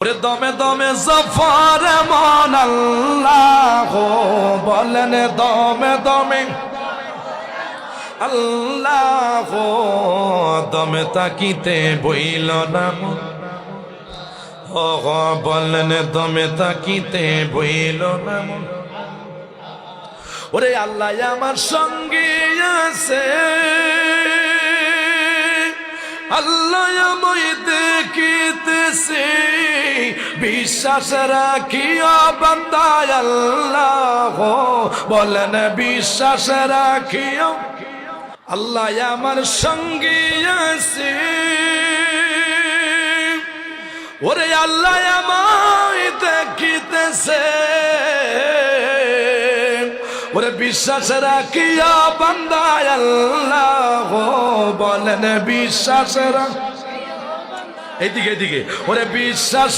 দমে দমে জফর মন আল্লাহ বলেন দমে দমে আল্লাহ দমে তাকিতে বইল না বলেন দমে তাকিতে বইল না ওরে আল্লাহ আমার সঙ্গে আছে আল্লাহ আমায় দেখিতেছে বিশ্বাস রাখিয়া বান্দা আল্লাহ বলেন বিশ্বাস রাখিয়া আল্লাহ আমার সঙ্গে আছে ওরে আল্লাহ আমায় দেখিতেছে ওরে বিশ্বাস রাখিয়া বান্দা আল্লাহ বলেন বিশ্বাস রাখ এইদিকে ওরে বিশ্বাস